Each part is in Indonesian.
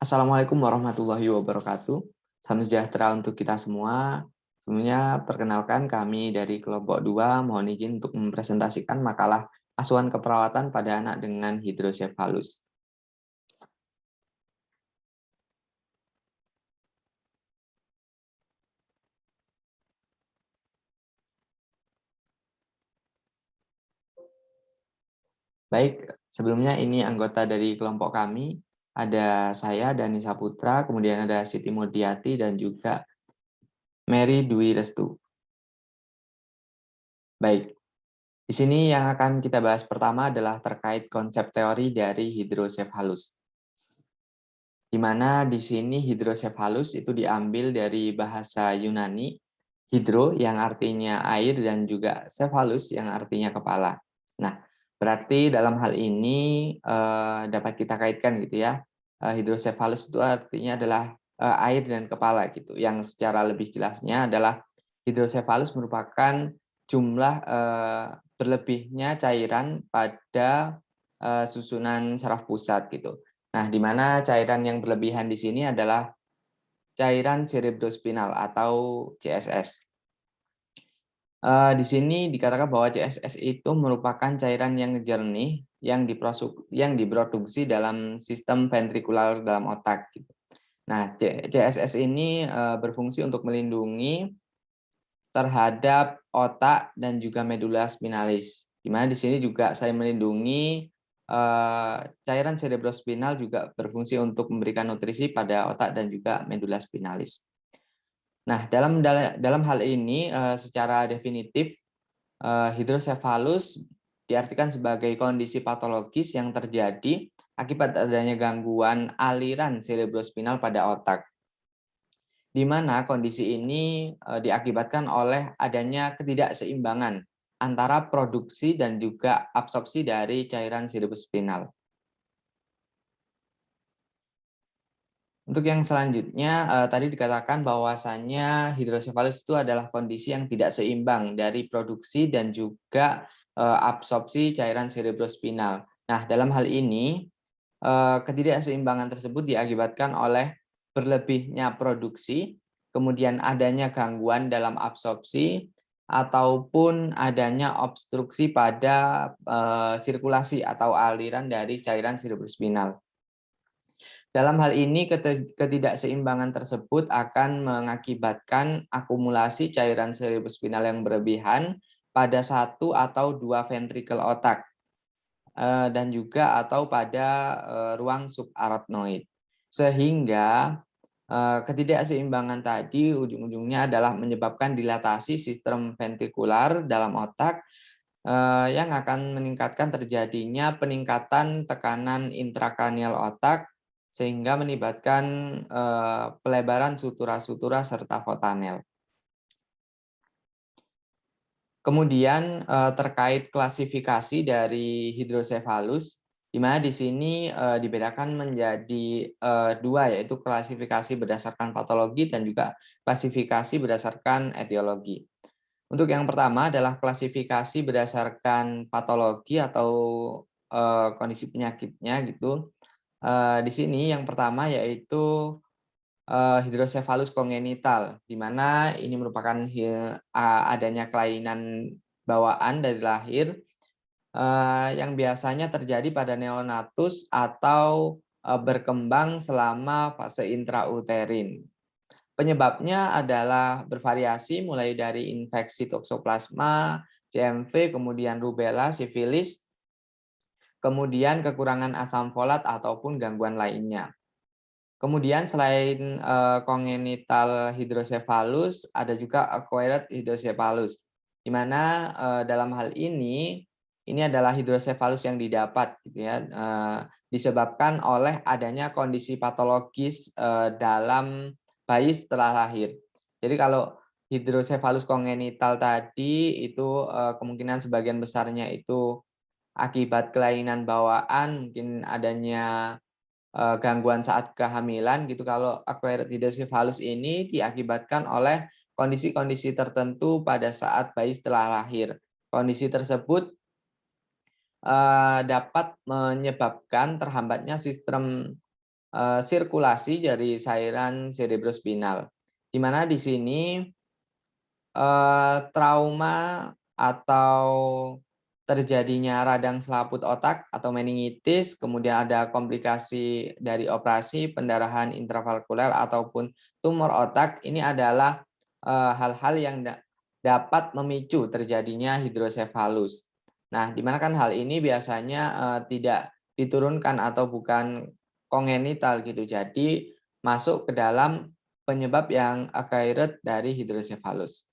Assalamualaikum warahmatullahi wabarakatuh. Salam sejahtera untuk kita semua. Sebelumnya, perkenalkan kami dari kelompok 2 mohon izin untuk mempresentasikan makalah asuhan keperawatan pada anak dengan hidrosefalus. Baik, sebelumnya ini anggota dari kelompok kami. Ada saya, Dani Saputra, kemudian ada Siti Murdiati, dan juga Mary Dwi Restu. Baik, di sini yang akan kita bahas pertama adalah terkait konsep teori dari hidrosefalus. Di mana di sini hidrosefalus itu diambil dari bahasa Yunani, hidro yang artinya air dan juga cephalus yang artinya kepala. Nah, berarti dalam hal ini dapat kita kaitkan gitu ya. Hidrosefalus itu artinya adalah air dan kepala gitu. Yang secara lebih jelasnya adalah hidrosefalus merupakan jumlah berlebihnya cairan pada susunan saraf pusat gitu. Nah, di mana cairan yang berlebihan di sini adalah cairan cerebrospinal atau CSS. Di sini dikatakan bahwa CSS itu merupakan cairan yang jernih yang diproduksi dalam sistem ventrikular dalam otak. Nah, CSS ini berfungsi untuk melindungi terhadap otak dan juga medula spinalis. Di mana di sini juga saya melindungi cairan cerebrospinal juga berfungsi untuk memberikan nutrisi pada otak dan juga medula spinalis. Nah, dalam hal ini secara definitif hidrosefalus diartikan sebagai kondisi patologis yang terjadi akibat adanya gangguan aliran cerebrospinal pada otak, di mana kondisi ini diakibatkan oleh adanya ketidakseimbangan antara produksi dan juga absorpsi dari cairan cerebrospinal. Untuk yang selanjutnya, tadi dikatakan bahwasannya hidrosefalus itu adalah kondisi yang tidak seimbang dari produksi dan juga absorpsi cairan cerebrospinal. Nah, dalam hal ini, ketidakseimbangan tersebut diakibatkan oleh berlebihnya produksi, kemudian adanya gangguan dalam absorpsi, ataupun adanya obstruksi pada sirkulasi atau aliran dari cairan cerebrospinal. Dalam hal ini, ketidakseimbangan tersebut akan mengakibatkan akumulasi cairan cerebrospinal yang berlebihan pada satu atau dua ventrikel otak, dan juga atau pada ruang subarachnoid. Sehingga ketidakseimbangan tadi ujung-ujungnya adalah menyebabkan dilatasi sistem ventrikular dalam otak yang akan meningkatkan terjadinya peningkatan tekanan intrakranial otak sehingga melibatkan pelebaran sutura-sutura serta fontanel. Kemudian terkait klasifikasi dari hidrosefalus, di mana di sini dibedakan menjadi dua, yaitu klasifikasi berdasarkan patologi dan juga klasifikasi berdasarkan etiologi. Untuk yang pertama adalah klasifikasi berdasarkan patologi atau kondisi penyakitnya gitu. Di sini yang pertama yaitu hidrosefalus kongenital, di mana ini merupakan adanya kelainan bawaan dari lahir yang biasanya terjadi pada neonatus atau berkembang selama fase intrauterin. Penyebabnya adalah bervariasi mulai dari infeksi toksoplasma, CMV, kemudian rubella, sifilis, kemudian kekurangan asam folat ataupun gangguan lainnya. Kemudian selain congenital hidrosefalus, ada juga acquired hidrosefalus, di mana dalam hal ini adalah hidrosefalus yang didapat, gitu ya, disebabkan oleh adanya kondisi patologis dalam bayi setelah lahir. Jadi kalau hidrosefalus kongenital tadi itu kemungkinan sebagian besarnya itu akibat kelainan bawaan, mungkin adanya gangguan saat kehamilan gitu. Kalau acquired hidrosefalus ini diakibatkan oleh kondisi-kondisi tertentu pada saat bayi setelah lahir. Kondisi tersebut dapat menyebabkan terhambatnya sistem sirkulasi dari cairan cerebrospinal. Di mana di sini trauma atau terjadinya radang selaput otak atau meningitis, kemudian ada komplikasi dari operasi, pendarahan intravalvular ataupun tumor otak, ini adalah hal-hal yang dapat memicu terjadinya hidrosefalus. Nah, di mana kan hal ini biasanya tidak diturunkan atau bukan kongenital gitu. Jadi masuk ke dalam penyebab yang acquired dari hidrosefalus.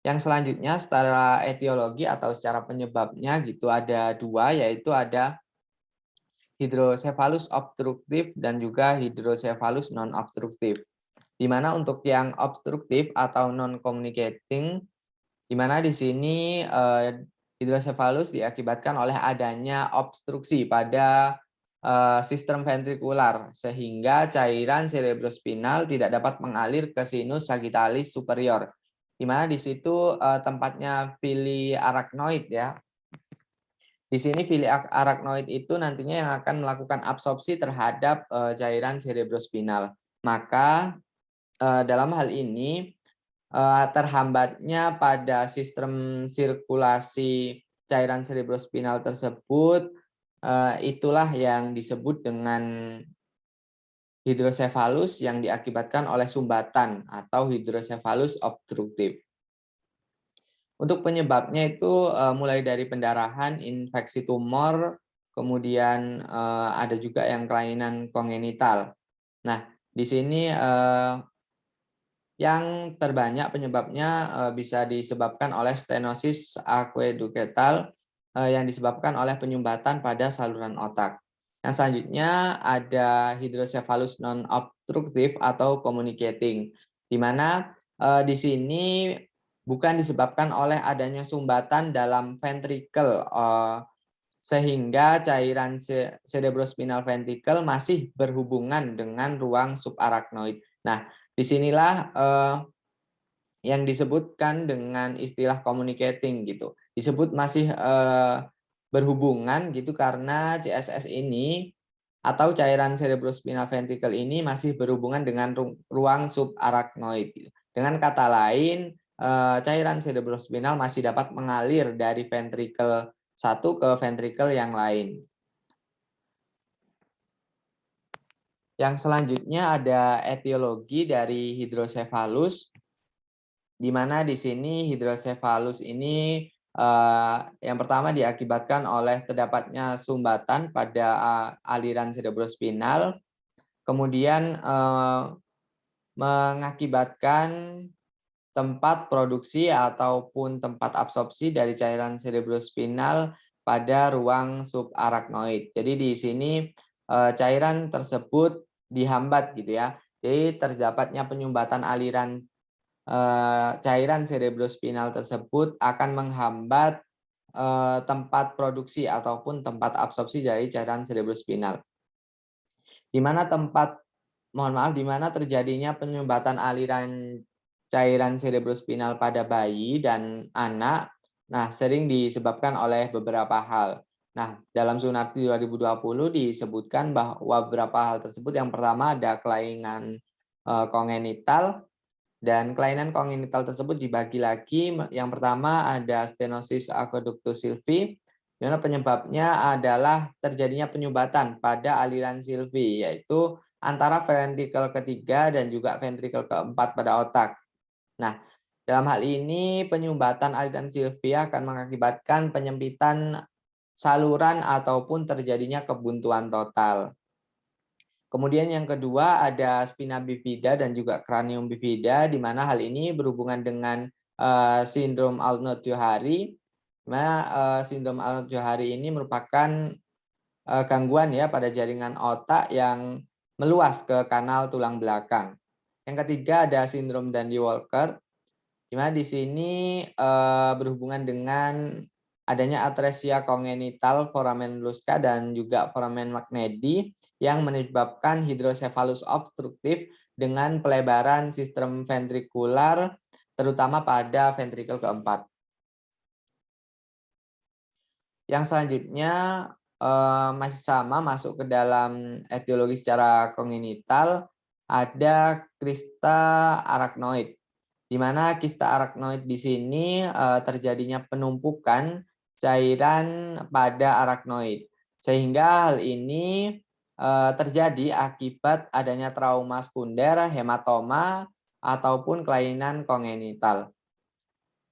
Yang selanjutnya secara etiologi atau secara penyebabnya gitu ada dua, yaitu ada hidrosefalus obstruktif dan juga hidrosefalus non-obstruktif. Di mana untuk yang obstruktif atau non-communicating, di mana di sini hidrosefalus diakibatkan oleh adanya obstruksi pada sistem ventrikular sehingga cairan cerebrospinal tidak dapat mengalir ke sinus sagittalis superior, di mana di situ tempatnya villi arachnoid ya. Di sini villi arachnoid itu nantinya yang akan melakukan absorpsi terhadap cairan cerebrospinal. Maka dalam hal ini terhambatnya pada sistem sirkulasi cairan cerebrospinal tersebut, itulah yang disebut dengan hidrosefalus yang diakibatkan oleh sumbatan atau hidrosefalus obstruktif. Untuk penyebabnya itu mulai dari pendarahan, infeksi tumor, kemudian ada juga yang kelainan kongenital. Nah, di sini yang terbanyak penyebabnya bisa disebabkan oleh stenosis aqueductal yang disebabkan oleh penyumbatan pada saluran otak. Yang selanjutnya ada hidrosefalus non-obstruktif atau communicating, di mana di sini bukan disebabkan oleh adanya sumbatan dalam ventrikel sehingga cairan cerebrospinal ventricle masih berhubungan dengan ruang subarachnoid. Nah, disinilah yang disebutkan dengan istilah communicating gitu. Disebut masih berhubungan gitu karena CSS ini atau cairan cerebrospinal ventricle ini masih berhubungan dengan ruang subarachnoid. Gitu. Dengan kata lain, cairan cerebrospinal masih dapat mengalir dari ventricle satu ke ventricle yang lain. Yang selanjutnya ada etiologi dari hidrosefalus, di mana di sini hidrosefalus ini yang pertama diakibatkan oleh terdapatnya sumbatan pada aliran cerebrospinal, kemudian mengakibatkan tempat produksi ataupun tempat absorpsi dari cairan cerebrospinal pada ruang subarachnoid. Jadi di sini cairan tersebut dihambat gitu ya. Jadi terdapatnya penyumbatan aliran cairan cerebrospinal tersebut akan menghambat tempat produksi ataupun tempat absorpsi dari cairan cerebrospinal. Di mana di mana terjadinya penyumbatan aliran cairan cerebrospinal pada bayi dan anak, nah sering disebabkan oleh beberapa hal. Nah, dalam Sunarti 2020 disebutkan bahwa beberapa hal tersebut yang pertama ada kelainan kongenital, dan kelainan kongenital tersebut dibagi lagi. Yang pertama ada stenosis aqueductus sylvi, di mana penyebabnya adalah terjadinya penyumbatan pada aliran sylvi, yaitu antara ventrikel ketiga dan juga ventrikel keempat pada otak. Nah, dalam hal ini penyumbatan aliran sylvi akan mengakibatkan penyempitan saluran ataupun terjadinya kebuntuan total. Kemudian yang kedua ada spina bifida dan juga cranium bifida, di mana hal ini berhubungan dengan sindrom Arnold-Johari. Di mana sindrom Arnold-Johari ini merupakan gangguan ya pada jaringan otak yang meluas ke kanal tulang belakang. Yang ketiga ada sindrom Dandy-Walker, di mana di sini berhubungan dengan adanya atresia kongenital foramen Luska dan juga foramen Magnedi yang menyebabkan hidrosefalus obstruktif dengan pelebaran sistem ventrikular terutama pada ventrikel keempat. Yang selanjutnya masih sama masuk ke dalam etiologi secara kongenital, ada kista arachnoid. Di mana kista arachnoid di sini terjadinya penumpukan cairan pada arachnoid. Sehingga hal ini terjadi akibat adanya trauma sekunder, hematoma, ataupun kelainan kongenital.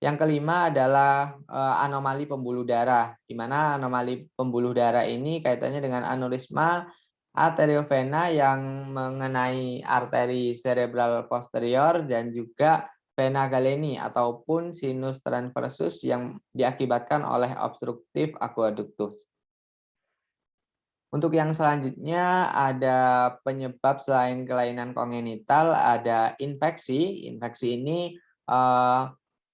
Yang kelima adalah anomali pembuluh darah, di mana anomali pembuluh darah ini kaitannya dengan aneurisma arteriovena yang mengenai arteri cerebral posterior dan juga vena galeni ataupun sinus transversus yang diakibatkan oleh obstruktif aqueductus. Untuk yang selanjutnya ada penyebab selain kelainan kongenital, ada infeksi. Infeksi ini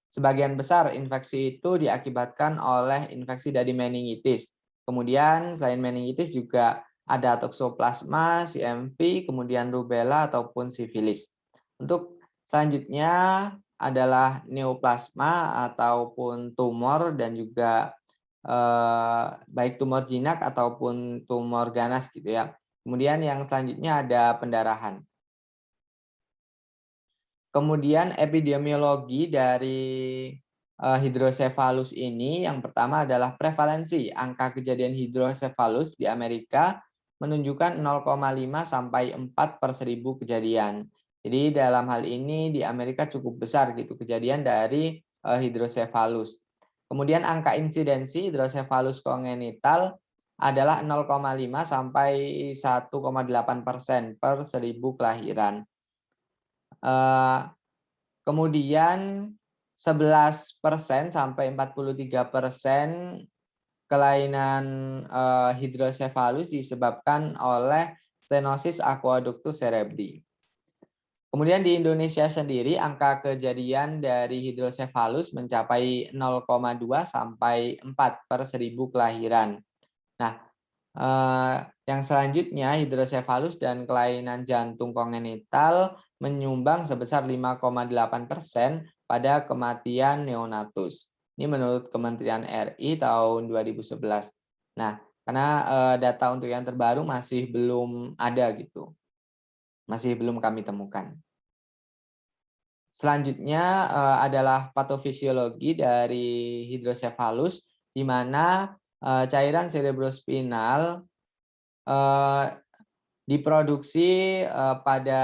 sebagian besar infeksi itu diakibatkan oleh infeksi dari meningitis. Kemudian selain meningitis juga ada toksoplasma, CMV, kemudian rubella ataupun sifilis. Untuk selanjutnya adalah neoplasma ataupun tumor dan juga baik tumor jinak ataupun tumor ganas gitu ya. Kemudian yang selanjutnya ada pendarahan. Kemudian epidemiologi dari hidrosefalus ini yang pertama adalah prevalensi angka kejadian hidrosefalus di Amerika menunjukkan 0,5 sampai 4 per 1000 kejadian. Jadi dalam hal ini di Amerika cukup besar gitu kejadian dari hidrosefalus. Kemudian angka insidensi hidrosefalus kongenital adalah 0,5 sampai 1,8% per 1000 kelahiran. Kemudian 11% sampai 43% kelainan hidrosefalus disebabkan oleh stenosis aqueductus cerebri. Kemudian di Indonesia sendiri angka kejadian dari hidrosefalus mencapai 0,2 sampai 4 per 1000 kelahiran. Nah, yang selanjutnya hidrosefalus dan kelainan jantung kongenital menyumbang sebesar 5,8% pada kematian neonatus. Ini menurut Kementerian RI tahun 2011. Nah, karena data untuk yang terbaru masih belum ada gitu. Masih belum kami temukan. Selanjutnya adalah patofisiologi dari hidrosefalus di mana cairan cerebrospinal diproduksi pada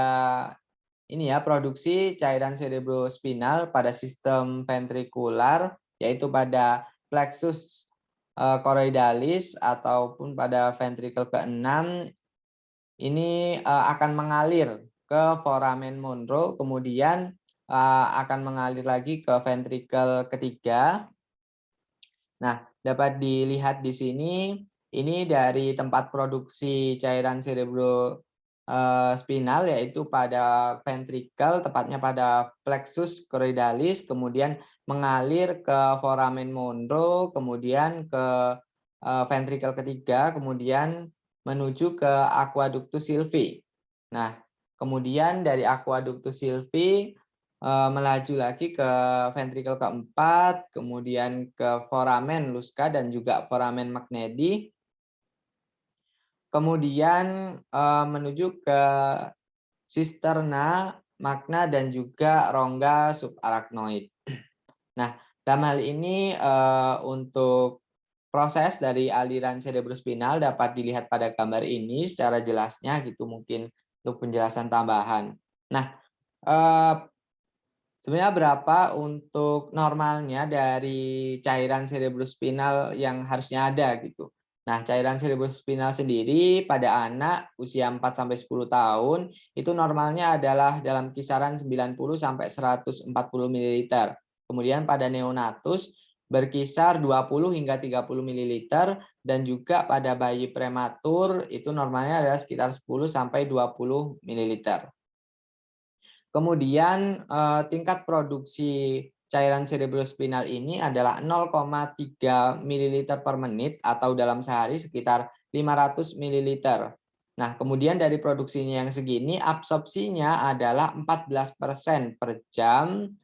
ini ya, produksi cairan cerebrospinal pada sistem ventrikular yaitu pada plexus choroidalis ataupun pada ventrikel ke-6 ini akan mengalir ke foramen Monro, kemudian akan mengalir lagi ke ventrikel ketiga. Nah, dapat dilihat di sini, ini dari tempat produksi cairan cerebrospinal yaitu pada ventrikel, tepatnya pada plexus choroidalis, kemudian mengalir ke foramen Monro, kemudian ke ventrikel ketiga, kemudian menuju ke aqueductus silvi. Nah, kemudian dari aqueductus silvi melaju lagi ke ventrikel keempat, kemudian ke foramen Luska dan juga foramen Magnedi, kemudian menuju ke sisterna, magna dan juga rongga subarachnoid. Nah, dalam hal ini untuk proses dari aliran cerebrospinal dapat dilihat pada gambar ini secara jelasnya gitu mungkin untuk penjelasan tambahan. Nah, sebenarnya berapa untuk normalnya dari cairan cerebrospinal yang harusnya ada gitu. Nah, cairan cerebrospinal sendiri pada anak usia 4-10 tahun itu normalnya adalah dalam kisaran 90 sampai 140 ml. Kemudian pada neonatus berkisar 20 hingga 30 ml dan juga pada bayi prematur itu normalnya adalah sekitar 10 sampai 20 ml. Kemudian tingkat produksi cairan cerebrospinal ini adalah 0,3 ml per menit atau dalam sehari sekitar 500 ml. Nah, kemudian dari produksinya yang segini, absorpsinya adalah 14% per jam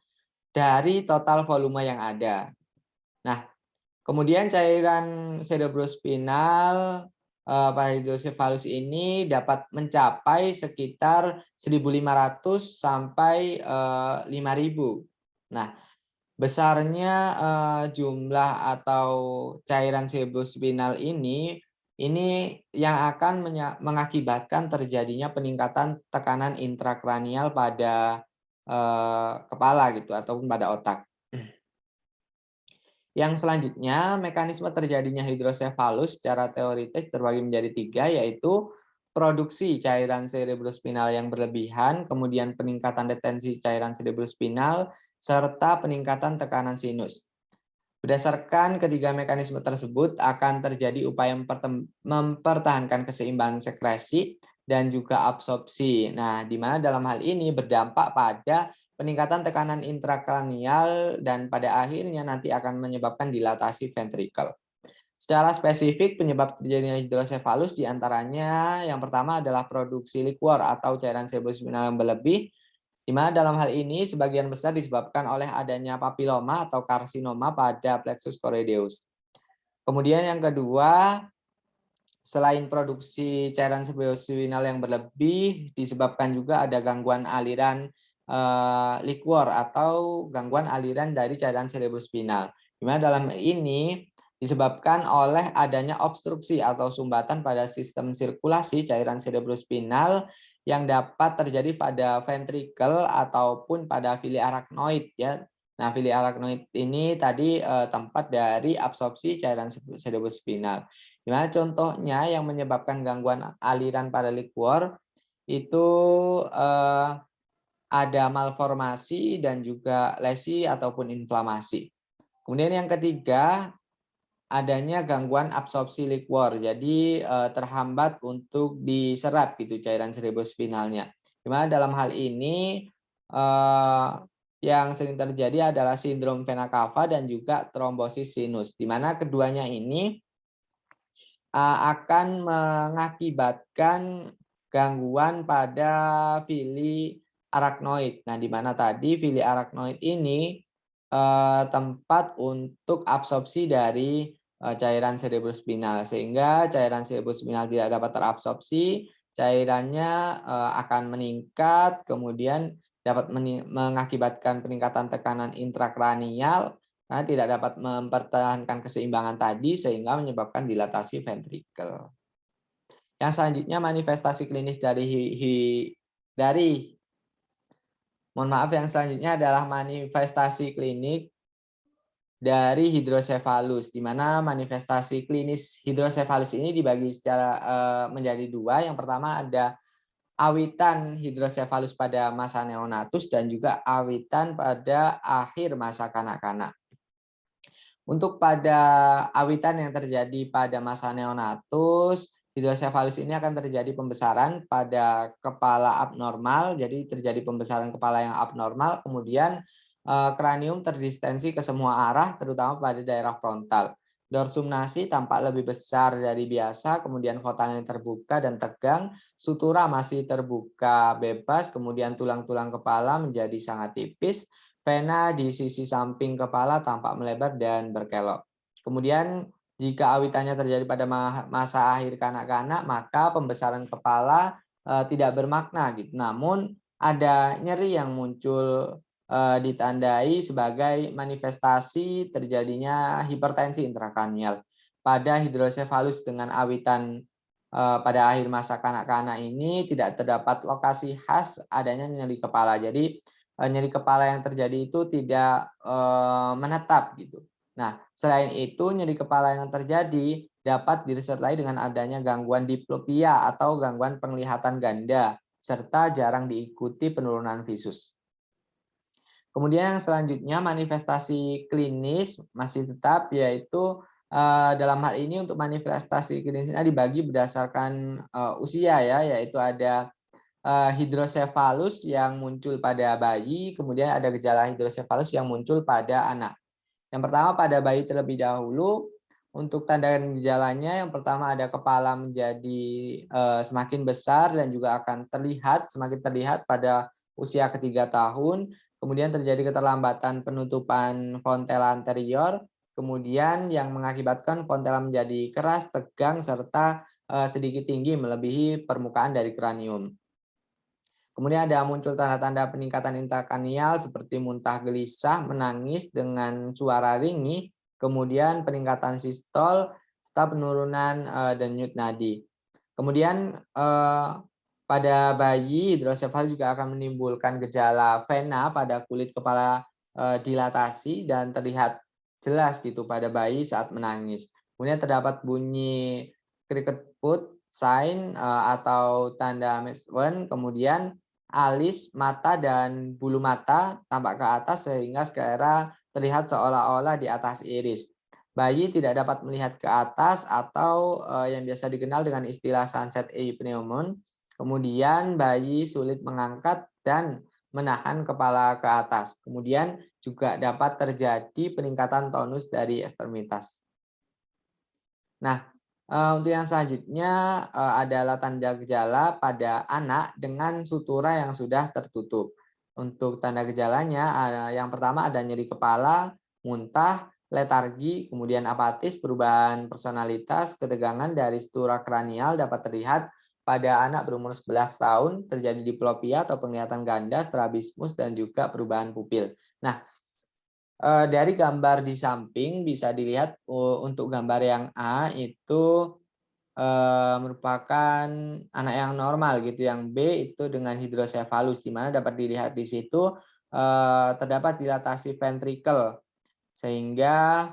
dari total volume yang ada. Nah, Kemudian cairan cerebrospinal pada hidrosefalus ini dapat mencapai sekitar 1.500 sampai 5.000. Nah, besarnya jumlah atau cairan cerebrospinal ini yang akan mengakibatkan terjadinya peningkatan tekanan intrakranial pada kepala gitu ataupun pada otak. Yang selanjutnya, mekanisme terjadinya hidrosefalus secara teoritis terbagi menjadi 3, yaitu produksi cairan cerebrospinal yang berlebihan, kemudian peningkatan detensi cairan cerebrospinal, serta peningkatan tekanan sinus. Berdasarkan ketiga mekanisme tersebut akan terjadi upaya mempertahankan keseimbangan sekresi dan juga absorpsi. Nah, di mana dalam hal ini berdampak pada peningkatan tekanan intrakranial dan pada akhirnya nanti akan menyebabkan dilatasi ventrikel. Secara spesifik penyebab terjadinya hidrosefalus diantaranya yang pertama adalah produksi liquor atau cairan cerebrospinal yang berlebih, di mana dalam hal ini sebagian besar disebabkan oleh adanya papiloma atau karsinoma pada plexus choroideus. Kemudian yang kedua, selain produksi cairan cerebrospinal yang berlebih, disebabkan juga ada gangguan aliran liquor atau gangguan aliran dari cairan cerebrospinal. Di mana dalam ini disebabkan oleh adanya obstruksi atau sumbatan pada sistem sirkulasi cairan cerebrospinal yang dapat terjadi pada ventrikel ataupun pada villi arachnoid ya. Nah, villi arachnoid ini tadi tempat dari absorpsi cairan cerebrospinal. Di mana contohnya yang menyebabkan gangguan aliran pada liquor itu ada malformasi dan juga lesi ataupun inflamasi. Kemudian yang ketiga, adanya gangguan absorpsi liquor. Jadi terhambat untuk diserap gitu cairan cerebrospinalnya. Di mana dalam hal ini yang sering terjadi adalah sindrom vena cava dan juga trombosis sinus. Di mana keduanya ini akan mengakibatkan gangguan pada villi arachnoid. Nah, di mana tadi villi arachnoid ini tempat untuk absorpsi dari cairan cerebrospinal, sehingga cairan cerebrospinal tidak dapat terabsorpsi, cairannya akan meningkat, kemudian dapat mengakibatkan peningkatan tekanan intrakranial, karena tidak dapat mempertahankan keseimbangan tadi sehingga menyebabkan dilatasi ventrikel. Yang selanjutnya manifestasi klinis yang selanjutnya adalah manifestasi klinik dari hidrosefalus, di mana manifestasi klinis hidrosefalus ini dibagi secara menjadi dua. Yang pertama ada awitan hidrosefalus pada masa neonatus dan juga awitan pada akhir masa kanak-kanak. Untuk pada awitan yang terjadi pada masa neonatus, hidrosefalus ini akan terjadi pembesaran pada kepala abnormal, jadi terjadi pembesaran kepala yang abnormal, kemudian kranium terdistensi ke semua arah, terutama pada daerah frontal. Dorsum nasi tampak lebih besar dari biasa, kemudian kotannya terbuka dan tegang, sutura masih terbuka bebas, kemudian tulang-tulang kepala menjadi sangat tipis, vena di sisi samping kepala tampak melebar dan berkelok. Kemudian jika awitannya terjadi pada masa akhir kanak-kanak, maka pembesaran kepala tidak bermakna gitu. Namun ada nyeri yang muncul ditandai sebagai manifestasi terjadinya hipertensi intrakranial. Pada hidrosefalus dengan awitan pada akhir masa kanak-kanak ini tidak terdapat lokasi khas adanya nyeri kepala. Jadi nyeri kepala yang terjadi itu tidak menetap gitu. Nah, selain itu nyeri kepala yang terjadi dapat disertai dengan adanya gangguan diplopia atau gangguan penglihatan ganda serta jarang diikuti penurunan visus. Kemudian yang selanjutnya manifestasi klinis masih tetap, yaitu dalam hal ini untuk manifestasi klinisnya dibagi berdasarkan usia ya, yaitu ada hidrosefalus yang muncul pada bayi, kemudian ada gejala hidrosefalus yang muncul pada anak. Yang pertama pada bayi terlebih dahulu, untuk tanda gejalanya yang pertama ada kepala menjadi semakin besar dan juga akan semakin terlihat pada usia ketiga tahun, kemudian terjadi keterlambatan penutupan frontela anterior, kemudian yang mengakibatkan fontela menjadi keras, tegang, serta sedikit tinggi melebihi permukaan dari kranium. Kemudian ada muncul tanda-tanda peningkatan intrakranial seperti muntah gelisah, menangis dengan suara ringih, kemudian peningkatan sistol, serta penurunan denyut nadi. Kemudian pada bayi, hidrosefalus juga akan menimbulkan gejala vena pada kulit kepala dilatasi dan terlihat jelas gitu pada bayi saat menangis. Kemudian terdapat bunyi cricket foot sign atau tanda Medswen, kemudian alis, mata, dan bulu mata tampak ke atas sehingga sklera terlihat seolah-olah di atas iris. Bayi tidak dapat melihat ke atas atau yang biasa dikenal dengan istilah sunset eye pneumonia. Kemudian bayi sulit mengangkat dan menahan kepala ke atas. Kemudian juga dapat terjadi peningkatan tonus dari ekstremitas. Nah, untuk yang selanjutnya adalah tanda gejala pada anak dengan sutura yang sudah tertutup. Untuk tanda gejalanya, yang pertama ada nyeri kepala, muntah, letargi, kemudian apatis, perubahan personalitas, ketegangan dari sutura kranial dapat terlihat pada anak berumur 11 tahun, terjadi diplopia atau penglihatan ganda, strabismus, dan juga perubahan pupil. Nah, dari gambar di samping bisa dilihat untuk gambar yang A itu merupakan anak yang normal gitu, yang B itu dengan hidrosefalus, di mana dapat dilihat di situ terdapat dilatasi ventrikel sehingga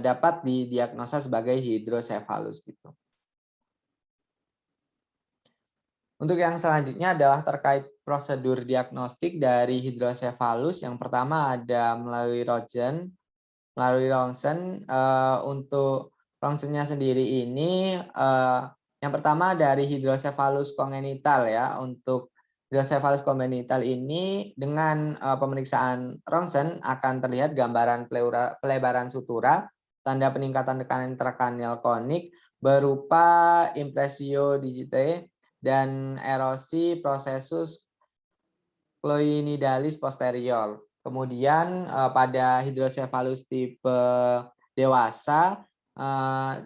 dapat didiagnosa sebagai hidrosefalus gitu. Untuk yang selanjutnya adalah terkait prosedur diagnostik dari hidrosefalus. Yang pertama ada melalui ronsen. Untuk ronsennya sendiri ini yang pertama dari hidrosefalus kongenital ya. Untuk hidrosefalus kongenital ini dengan pemeriksaan ronsen akan terlihat gambaran pelebaran sutura, tanda peningkatan tekanan intrakranial konik berupa impresio digitae dan erosi prosesus cloinidalis posterior. Kemudian pada hidrosefalus tipe dewasa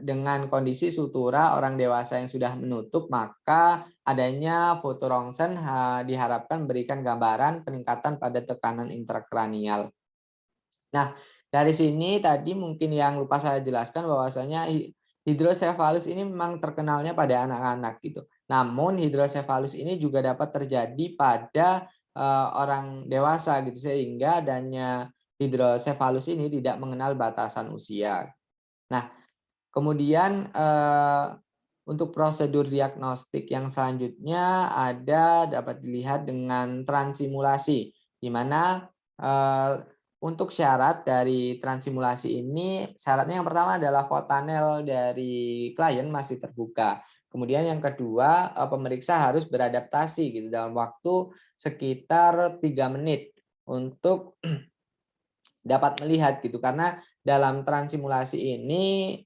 dengan kondisi sutura orang dewasa yang sudah menutup, maka adanya foto ronsen diharapkan memberikan gambaran peningkatan pada tekanan intrakranial. Nah, dari sini tadi mungkin yang lupa saya jelaskan bahwasanya hidrosefalus ini memang terkenalnya pada anak-anak gitu. Namun hidrosefalus ini juga dapat terjadi pada orang dewasa gitu, sehingga adanya hidrosefalus ini tidak mengenal batasan usia. Nah, kemudian untuk prosedur diagnostik yang selanjutnya dapat dilihat dengan transimulasi, di mana untuk syarat dari transimulasi ini, syaratnya yang pertama adalah fontanel dari klien masih terbuka. Kemudian yang kedua, pemeriksa harus beradaptasi gitu dalam waktu sekitar 3 menit untuk dapat melihat gitu, karena dalam transimulasi ini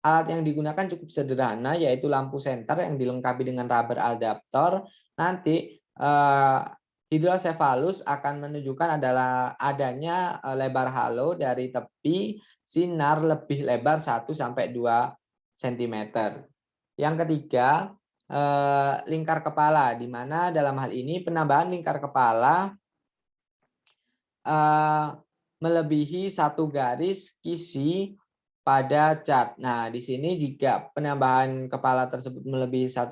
alat yang digunakan cukup sederhana, yaitu lampu senter yang dilengkapi dengan rubber adaptor. Nanti hidrosefalus akan menunjukkan adalah adanya lebar halo dari tepi sinar lebih lebar 1 sampai 2 cm. Yang ketiga, lingkar kepala, di mana dalam hal ini penambahan lingkar kepala melebihi 1 garis kisi pada cat. Nah, di sini jika penambahan kepala tersebut melebihi 1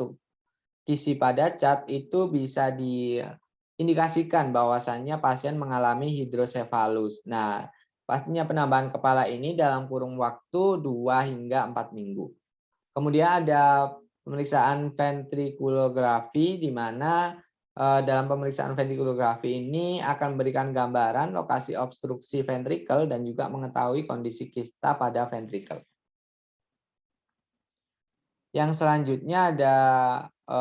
kisi pada cat, itu bisa diindikasikan bahwasannya pasien mengalami hidrosefalus. Nah, pastinya penambahan kepala ini dalam kurun waktu 2 hingga 4 minggu. Kemudian ada pemeriksaan ventrikulografi, di mana dalam pemeriksaan ventrikulografi ini akan memberikan gambaran lokasi obstruksi ventrikel dan juga mengetahui kondisi kista pada ventrikel. Yang selanjutnya ada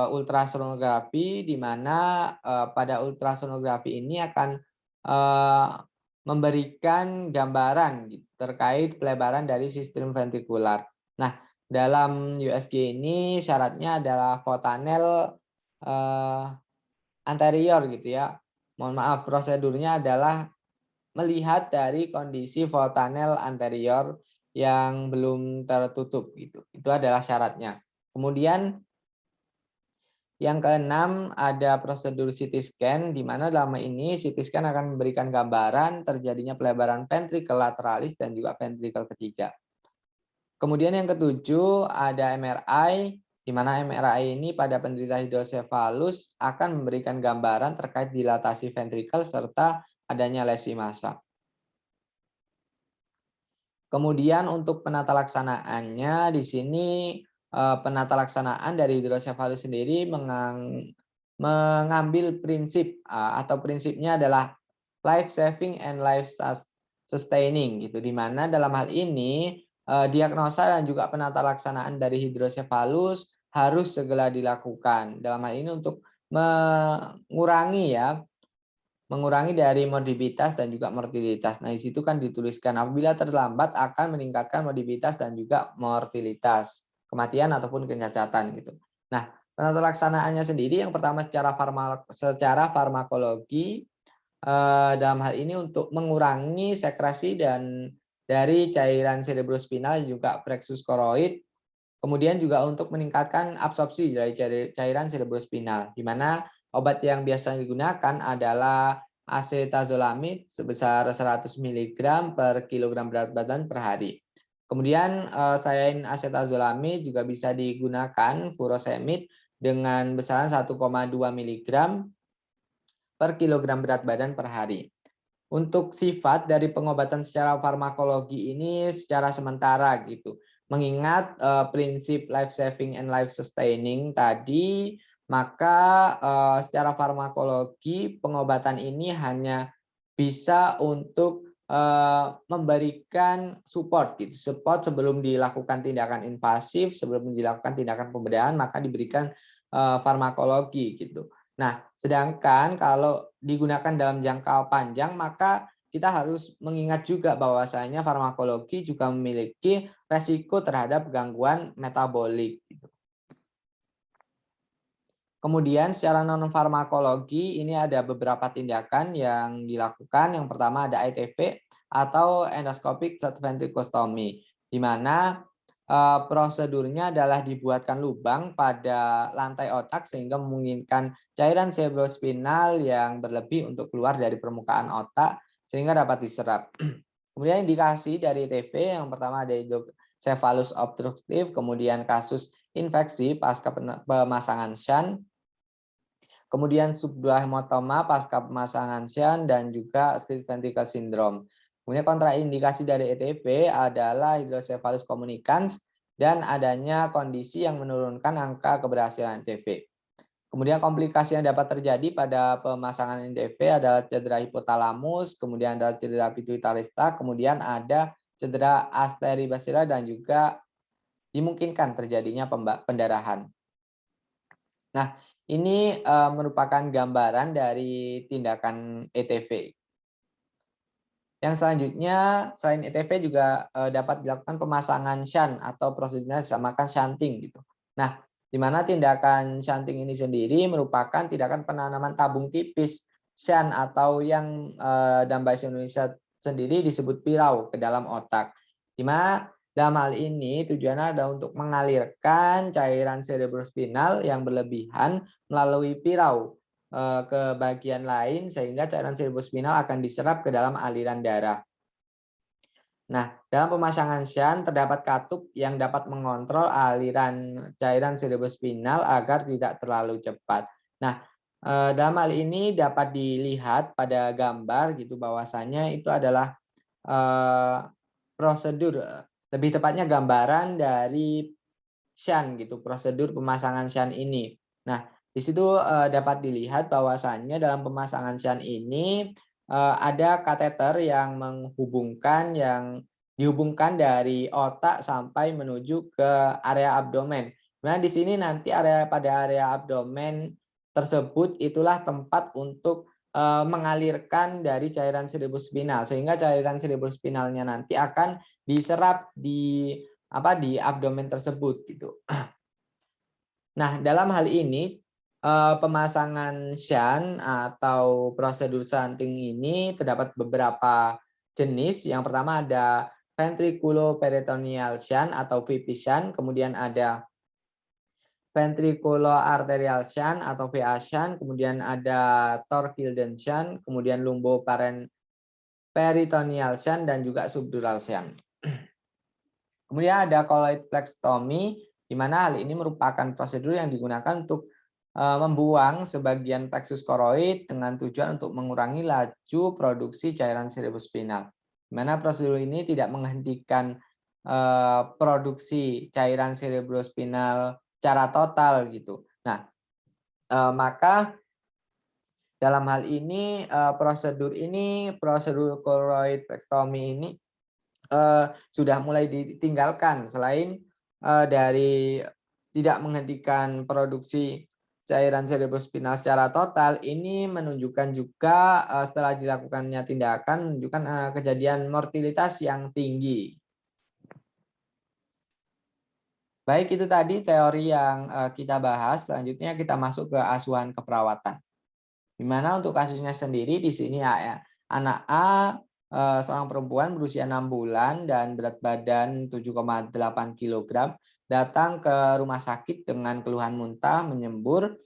ultrasonografi, di mana pada ultrasonografi ini akan memberikan gambaran terkait pelebaran dari sistem ventrikular. Nah, dalam USG ini syaratnya adalah fontanel anterior gitu ya. Mohon maaf, prosedurnya adalah melihat dari kondisi fontanel anterior yang belum tertutup gitu. Itu adalah syaratnya. Kemudian yang keenam ada prosedur CT scan, di mana dalam ini CT scan akan memberikan gambaran terjadinya pelebaran ventrikel lateralis dan juga ventrikel ketiga. Kemudian yang ketujuh ada MRI, di mana MRI ini pada penderita hidrosefalus akan memberikan gambaran terkait dilatasi ventrikel serta adanya lesi massa. Kemudian untuk penata laksanaannya di sini penata laksanaan dari hidrosefalus sendiri mengambil prinsip atau prinsipnya adalah life saving and life sustaining gitu, di mana dalam hal ini diagnosa dan juga penata laksanaan dari hidrosefalus harus segera dilakukan. Dalam hal ini untuk mengurangi dari morbiditas dan juga mortalitas. Nah, di situ kan dituliskan apabila terlambat akan meningkatkan morbiditas dan juga mortalitas, kematian ataupun kecacatan gitu. Nah, penata laksanaannya sendiri yang pertama secara farmakologi dalam hal ini untuk mengurangi sekresi dan dari cairan cerebrospinal juga plexus choroid, kemudian juga untuk meningkatkan absorpsi dari cairan cerebrospinal, di mana obat yang biasa digunakan adalah acetazolamid sebesar 100 mg per kilogram berat badan per hari. Kemudian selain acetazolamid juga bisa digunakan furosemid dengan besaran 1,2 mg per kilogram berat badan per hari. Untuk sifat dari pengobatan secara farmakologi ini secara sementara gitu. Mengingat prinsip life saving and life sustaining tadi, maka secara farmakologi pengobatan ini hanya bisa untuk memberikan support gitu. Support sebelum dilakukan tindakan invasif, sebelum dilakukan tindakan pembedahan maka diberikan farmakologi gitu. Nah, sedangkan kalau digunakan dalam jangka panjang, maka kita harus mengingat juga bahwasanya farmakologi juga memiliki resiko terhadap gangguan metabolik. Kemudian secara non farmakologi ini ada beberapa tindakan yang dilakukan. Yang pertama ada ETV atau endoscopic ventriculostomy, di mana prosedurnya adalah dibuatkan lubang pada lantai otak sehingga memungkinkan cairan cerebrospinal yang berlebih untuk keluar dari permukaan otak sehingga dapat diserap. Kemudian indikasi dari ETV yang pertama ada hidrosefalus obstruktif, kemudian kasus infeksi pasca pemasangan shunt, kemudian subduohematoma pasca pemasangan shunt dan juga split ventricle syndrome. Kemudian kontraindikasi dari ETV adalah hidrosefalus communicans dan adanya kondisi yang menurunkan angka keberhasilan ETV. Kemudian komplikasi yang dapat terjadi pada pemasangan ETV adalah cedera hipotalamus, kemudian ada cedera pituitarista, kemudian ada cedera arteribasilar dan juga dimungkinkan terjadinya pendarahan. Nah, ini merupakan gambaran dari tindakan ETV. Yang selanjutnya, selain ETV juga dapat dilakukan pemasangan shunt atau prosedurnya disamakan shunting gitu. Nah, di mana tindakan shunting ini sendiri merupakan tindakan penanaman tabung tipis shunt atau yang dalam bahasa Indonesia sendiri disebut pirau ke dalam otak. Di mana dalam hal ini tujuannya adalah untuk mengalirkan cairan cerebrospinal yang berlebihan melalui pirau ke bagian lain sehingga cairan cerebrospinal akan diserap ke dalam aliran darah. Nah, dalam pemasangan shunt terdapat katup yang dapat mengontrol aliran cairan cerebrospinal agar tidak terlalu cepat. Nah, dalam hal ini dapat dilihat pada gambar gitu bahwasannya itu adalah prosedur, lebih tepatnya gambaran dari shunt gitu, prosedur pemasangan shunt ini. Nah, di situ dapat dilihat bahwasannya dalam pemasangan shunt ini ada kateter yang dihubungkan dari otak sampai menuju ke area abdomen. Nah, di sini nanti pada area abdomen tersebut itulah tempat untuk mengalirkan dari cairan cerebrospinal sehingga cairan cerebrospinalnya nanti akan diserap di abdomen tersebut gitu. Nah, dalam hal ini Pemasangan shunt atau prosedur stunting ini terdapat beberapa jenis. Yang pertama ada ventriculoperitoneal shunt atau VP shunt, kemudian ada ventriculoarterial shunt atau VA shunt, kemudian ada Torkilden shunt, kemudian lumboperitoneal shunt dan juga subdural shunt. Kemudian ada colloid plexotomy, di mana hal ini merupakan prosedur yang digunakan untuk membuang sebagian plexus koroid dengan tujuan untuk mengurangi laju produksi cairan cerebrospinal. Di mana prosedur ini tidak menghentikan produksi cairan cerebrospinal secara total gitu. Nah, maka dalam hal ini prosedur choroid plexotomy ini sudah mulai ditinggalkan. Selain dari tidak menghentikan produksi cairan cerebrospinal secara total, ini menunjukkan juga setelah dilakukannya tindakan menunjukkan kejadian mortalitas yang tinggi. Baik, itu tadi teori yang kita bahas. Selanjutnya kita masuk ke asuhan keperawatan. Di mana untuk kasusnya sendiri di sini anak A seorang perempuan berusia 6 bulan dan berat badan 7,8 kg datang ke rumah sakit dengan keluhan muntah, menyembur.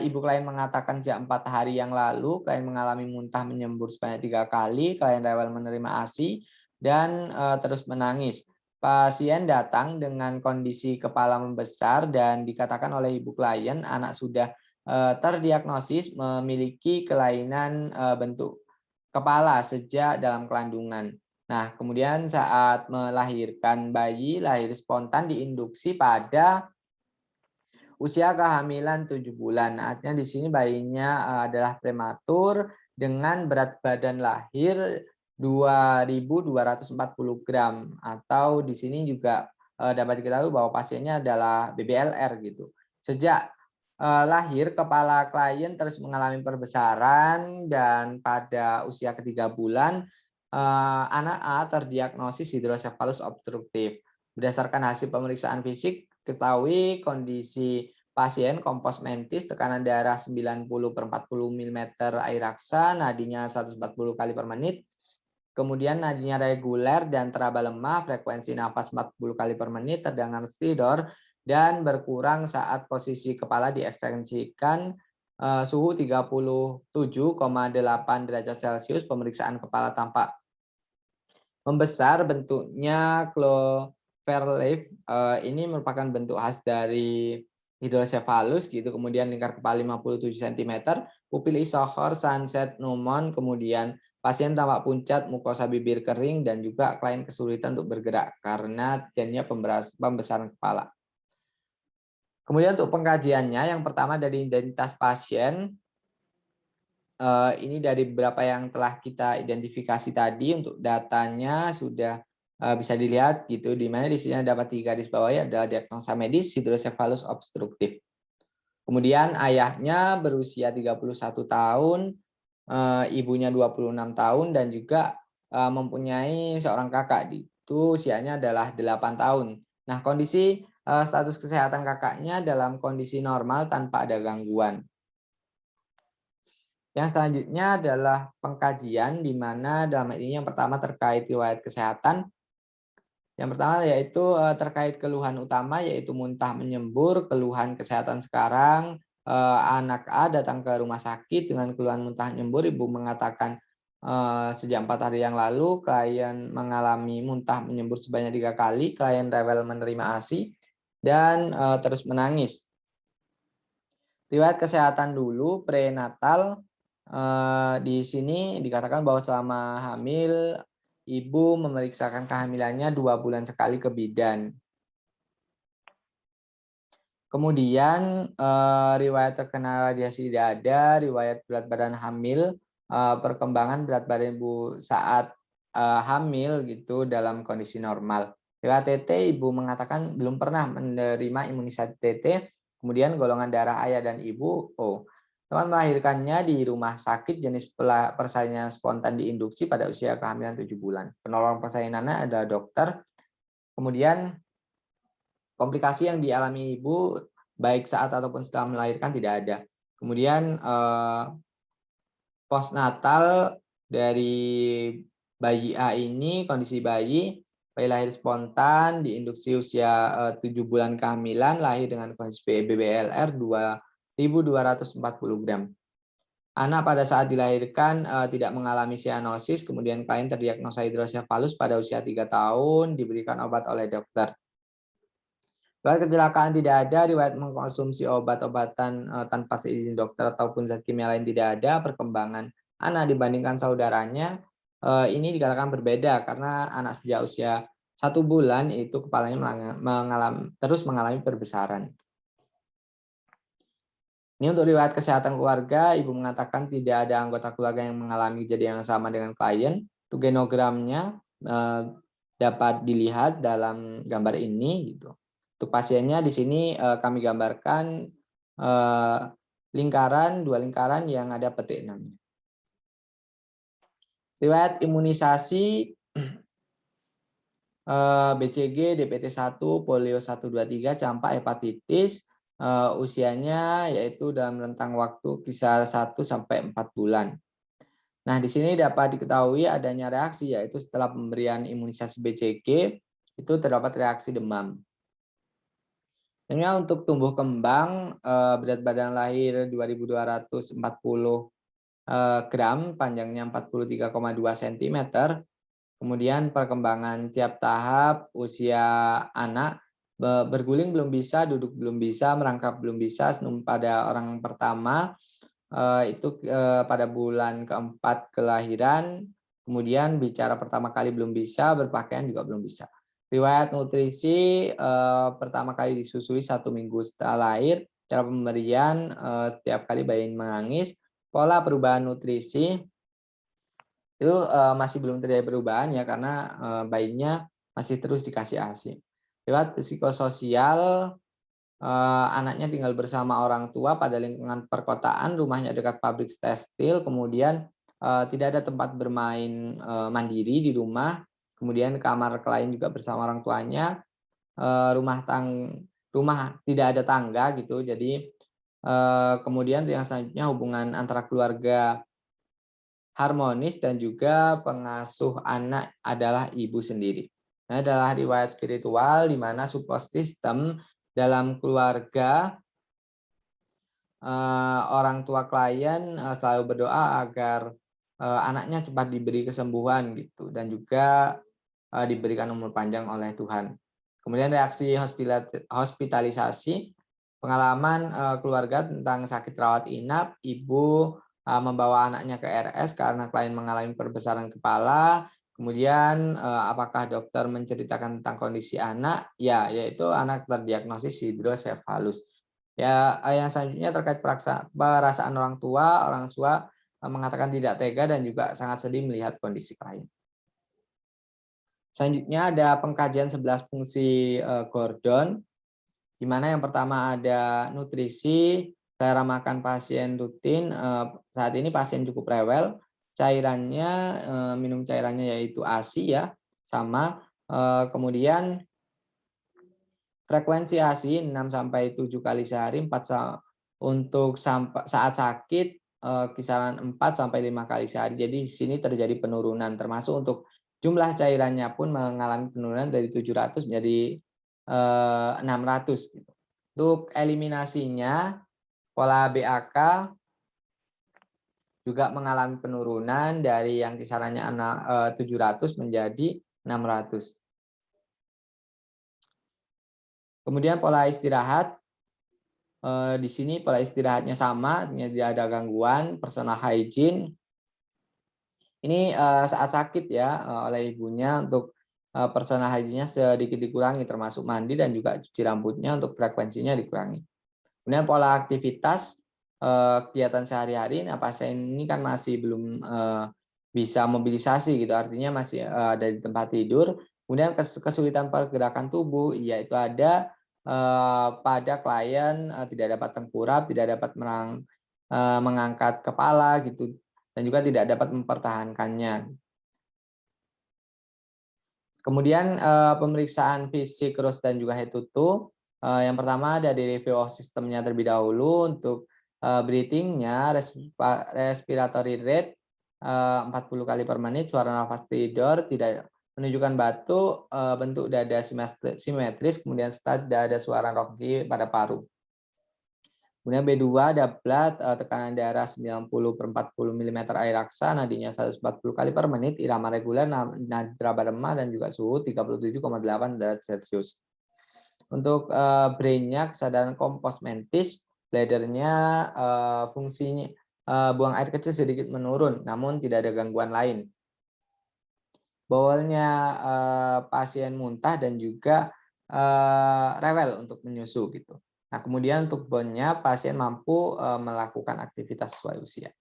Ibu klien mengatakan sejak 4 hari yang lalu klien mengalami muntah menyembur sebanyak 3 kali, klien rewel menerima ASI dan terus menangis. Pasien datang dengan kondisi kepala membesar dan dikatakan oleh ibu klien anak sudah terdiagnosis memiliki kelainan bentuk kepala sejak dalam kandungan. Nah, kemudian saat melahirkan bayi, lahir spontan diinduksi pada usia kehamilan 7 bulan. Artinya di sini bayinya adalah prematur dengan berat badan lahir 2.240 gram atau di sini juga dapat diketahui bahwa pasiennya adalah BBLR gitu. Sejak lahir kepala klien terus mengalami perbesaran dan pada usia ketiga bulan anak A terdiagnosis hidrosefalus obstruktif. Berdasarkan hasil pemeriksaan fisik ketahui kondisi pasien kompos mentis, tekanan darah 90/40 mm air raksa, nadinya 140 kali per menit. Kemudian nadinya reguler dan teraba lemah, frekuensi nafas 40 kali per menit, terdengar stridor, dan berkurang saat posisi kepala diekstensikan, suhu 37,8 derajat Celcius, pemeriksaan kepala tampak membesar, bentuknya cloverleaf. Ini merupakan bentuk khas dari hidrosefalus gitu, kemudian lingkar kepala 57 cm, pupil isochor, sunset pneumon, kemudian pasien tampak pucat, mukosa bibir kering, dan juga klien kesulitan untuk bergerak karena terjadinya pembesaran kepala. Kemudian untuk pengkajiannya, yang pertama dari identitas pasien, ini dari beberapa yang telah kita identifikasi tadi untuk datanya sudah bisa dilihat gitu, di mana di sini dapat digarisbawahi adalah diagnosa medis hidrosefalus obstruktif. Kemudian ayahnya berusia 31 tahun, ibunya 26 tahun dan juga mempunyai seorang kakak, itu usianya adalah 8 tahun. Nah, kondisi status kesehatan kakaknya dalam kondisi normal tanpa ada gangguan. Yang selanjutnya adalah pengkajian, di mana dalam hal ini yang pertama terkait riwayat kesehatan. Yang pertama yaitu terkait keluhan utama yaitu muntah menyembur, keluhan kesehatan sekarang. Anak A datang ke rumah sakit dengan keluhan muntah menyembur, ibu mengatakan sejak 4 hari yang lalu klien mengalami muntah menyembur sebanyak 3 kali, klien rewel menerima ASI dan terus menangis. Riwayat kesehatan dulu prenatal, di sini dikatakan bahwa selama hamil ibu memeriksakan kehamilannya 2 bulan sekali ke bidan. Kemudian riwayat terkena radiasi tidak ada, riwayat berat badan hamil, perkembangan berat badan ibu saat hamil gitu dalam kondisi normal. Riwayat TT, ibu mengatakan belum pernah menerima imunisasi TT. Kemudian golongan darah ayah dan ibu O. Teman melahirkannya di rumah sakit, jenis persalinan spontan diinduksi pada usia kehamilan 7 bulan. Penolong persalinannya adalah dokter. Kemudian komplikasi yang dialami ibu baik saat ataupun setelah melahirkan tidak ada. Kemudian postnatal dari bayi A ini, kondisi bayi lahir spontan, diinduksi usia 7 bulan kehamilan, lahir dengan kondisi BBLR 2.240 gram. Anak pada saat dilahirkan tidak mengalami sianosis, kemudian klien terdiagnosa hidrosefalus pada usia 3 tahun, diberikan obat oleh dokter. Riwayat kecelakaan tidak ada, riwayat mengkonsumsi obat-obatan tanpa seizin dokter ataupun zat kimia lain tidak ada. Perkembangan anak dibandingkan saudaranya ini dikatakan berbeda karena anak sejak usia 1 bulan itu kepalanya terus mengalami perbesaran. Ini untuk riwayat kesehatan keluarga, ibu mengatakan tidak ada anggota keluarga yang mengalami kejadian yang sama dengan klien. Genogramnya dapat dilihat dalam gambar ini gitu. Untuk pasiennya di sini kami gambarkan dua lingkaran yang ada petik 6. Riwayat imunisasi BCG, DPT1, polio 1, 2, 3, campak, hepatitis, usianya yaitu dalam rentang waktu kisar 1 sampai 4 bulan. Nah, di sini dapat diketahui adanya reaksi yaitu setelah pemberian imunisasi BCG itu terdapat reaksi demam. Untuk tumbuh kembang, berat badan lahir 2.240 gram, panjangnya 43,2 cm. Kemudian perkembangan tiap tahap, usia anak, berguling belum bisa, duduk belum bisa, merangkap belum bisa. Pada orang pertama, itu pada bulan keempat kelahiran, kemudian bicara pertama kali belum bisa, berpakaian juga belum bisa. Riwayat nutrisi pertama kali disusui 1 minggu setelah lahir, cara pemberian setiap kali bayi menangis, pola perubahan nutrisi itu masih belum terjadi perubahan ya karena bayinya masih terus dikasih ASI. Riwayat psikososial, anaknya tinggal bersama orang tua pada lingkungan perkotaan, rumahnya dekat pabrik tekstil, kemudian tidak ada tempat bermain mandiri di rumah, kemudian kamar klien juga bersama orang tuanya, rumah tidak ada tangga gitu. Jadi kemudian yang selanjutnya hubungan antara keluarga harmonis dan juga pengasuh anak adalah ibu sendiri. Nah, adalah riwayat spiritual di mana support system dalam keluarga orang tua klien selalu berdoa agar anaknya cepat diberi kesembuhan gitu dan juga diberikan umur panjang oleh Tuhan. Kemudian reaksi hospitalisasi, pengalaman keluarga tentang sakit rawat inap, ibu membawa anaknya ke RS karena klien mengalami perbesaran kepala. Kemudian apakah dokter menceritakan tentang kondisi anak? Ya, yaitu anak terdiagnosis hidrosefalus. Ya, yang selanjutnya terkait perasaan orang tua mengatakan tidak tega dan juga sangat sedih melihat kondisi klien. Selanjutnya ada pengkajian 11 fungsi Gordon, di mana yang pertama ada nutrisi, cara makan pasien rutin. Saat ini pasien cukup rewel, cairannya minum cairannya yaitu ASI ya, sama. Kemudian frekuensi ASI 6 sampai 7 kali sehari, untuk saat sakit kisaran 4 sampai 5 kali sehari. Jadi di sini terjadi penurunan, termasuk untuk jumlah cairannya pun mengalami penurunan dari 700 menjadi 600 gitu. Untuk eliminasinya pola BAK juga mengalami penurunan dari yang kisarannya 700 menjadi 600. Kemudian pola istirahat, di sini pola istirahatnya sama, tidak ada gangguan, personal hygiene. Ini saat sakit ya oleh ibunya untuk personal hygiene-nya sedikit dikurangi, termasuk mandi dan juga cuci rambutnya untuk frekuensinya dikurangi. Kemudian pola aktivitas kegiatan sehari-hari, nah pasien ini kan masih belum bisa mobilisasi gitu, artinya masih ada di tempat tidur. Kemudian kesulitan pergerakan tubuh, yaitu ada pada klien tidak dapat tengkurap, tidak dapat mengangkat kepala gitu, dan juga tidak dapat mempertahankannya. Kemudian pemeriksaan fisik, ROS dan juga head to toe. Yang pertama dari review sistemnya terlebih dahulu. Untuk breathing-nya, respiratory rate 40 kali per menit, suara nafas tidur, tidak menunjukkan batuk, bentuk dada simetris, kemudian start dada suara rocky pada paru. Kemudian B2 dapat tekanan darah 90/40 mm air raksa, nadinya 140 kali per menit, irama reguler, nadi remah, dan juga suhu 37,8 derajat Celcius. Untuk brain-nya, kesadaran kompos mentis, bladder-nya fungsinya buang air kecil sedikit menurun, namun tidak ada gangguan lain. Bawalnya pasien muntah dan juga rewel untuk menyusu gitu. Nah, kemudian untuk bone-nya pasien mampu melakukan aktivitas sesuai usia.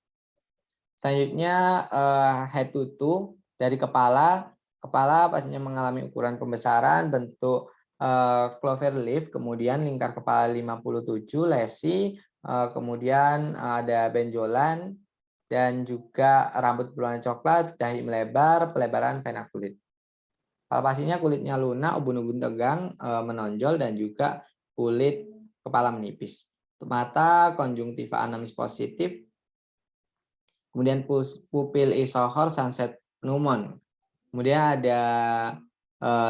Selanjutnya head to toe dari kepala. Kepala pasiennya mengalami ukuran pembesaran, bentuk clover leaf, kemudian lingkar kepala 57, lesi, kemudian ada benjolan, dan juga rambut berwarna coklat, dahi melebar, pelebaran vena kulit. Palpasinya kulitnya lunak, ubun-ubun tegang menonjol, dan juga kulit kepala menipis. Untuk mata, konjungtiva anamis positif, kemudian pupil isohor sunset pneumon. Kemudian ada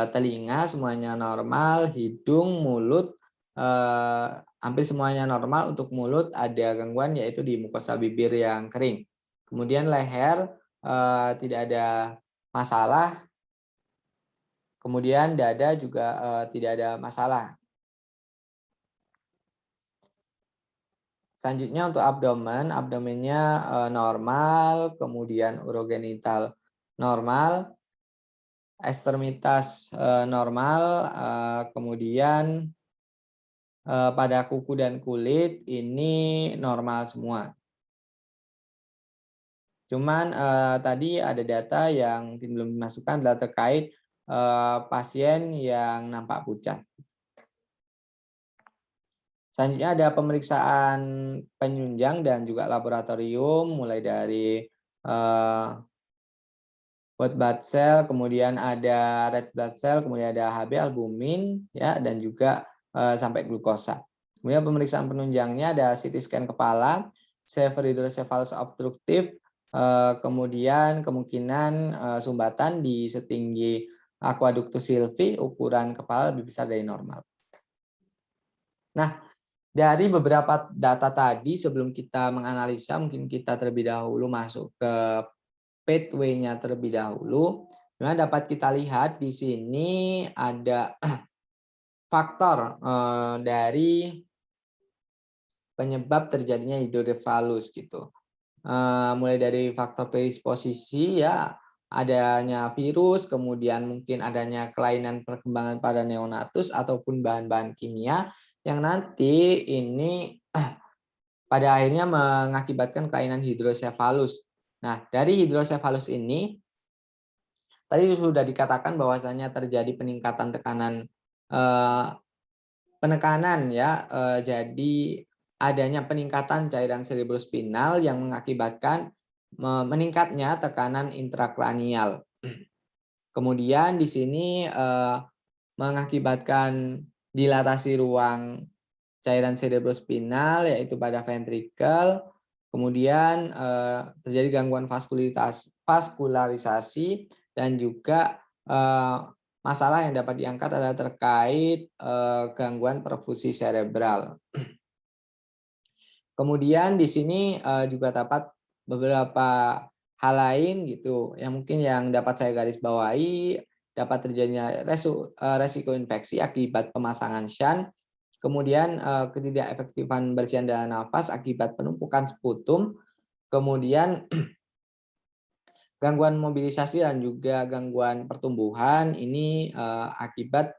telinga semuanya normal, hidung, mulut hampir semuanya normal. Untuk mulut ada gangguan yaitu di mukosa bibir yang kering. Kemudian leher tidak ada masalah. Kemudian dada juga tidak ada masalah. Selanjutnya untuk abdomen, abdomennya normal, kemudian urogenital normal, ekstremitas normal, kemudian pada kuku dan kulit ini normal semua. Cuman tadi ada data yang belum dimasukkan adalah terkait pasien yang nampak pucat. Selanjutnya ada pemeriksaan penunjang dan juga laboratorium, mulai dari white blood cell, kemudian ada red blood cell, kemudian ada Hb albumin, ya, dan juga sampai glukosa. Kemudian pemeriksaan penunjangnya ada CT scan kepala, severe hydrocephalus obstruktif, kemudian kemungkinan sumbatan di setinggi aqueductus sylvi, ukuran kepala lebih besar dari normal. Nah, dari beberapa data tadi, sebelum kita menganalisa, mungkin kita terlebih dahulu masuk ke pathway-nya terlebih dahulu. Nah, dapat kita lihat di sini ada faktor dari penyebab terjadinya hidrocephalus gitu. Mulai dari faktor predisposisi, ya, adanya virus, kemudian mungkin adanya kelainan perkembangan pada neonatus ataupun bahan-bahan kimia yang nanti ini pada akhirnya mengakibatkan kelainan hidrocephalus. Nah, dari hidrocephalus ini tadi sudah dikatakan bahwasanya terjadi peningkatan penekanan, ya, jadi adanya peningkatan cairan cerebrospinal yang mengakibatkan meningkatnya tekanan intrakranial. Kemudian di sini mengakibatkan dilatasi ruang cairan cerebrospinal yaitu pada ventrikel, kemudian terjadi gangguan vaskularisasi, dan juga masalah yang dapat diangkat adalah terkait gangguan perfusi cerebral. Kemudian di sini juga dapat beberapa hal lain gitu yang mungkin yang dapat saya garis bawahi, dapat terjadinya resiko infeksi akibat pemasangan shunt, kemudian ketidakefektifan bersihan dan nafas akibat penumpukan sputum, kemudian gangguan mobilisasi dan juga gangguan pertumbuhan ini akibat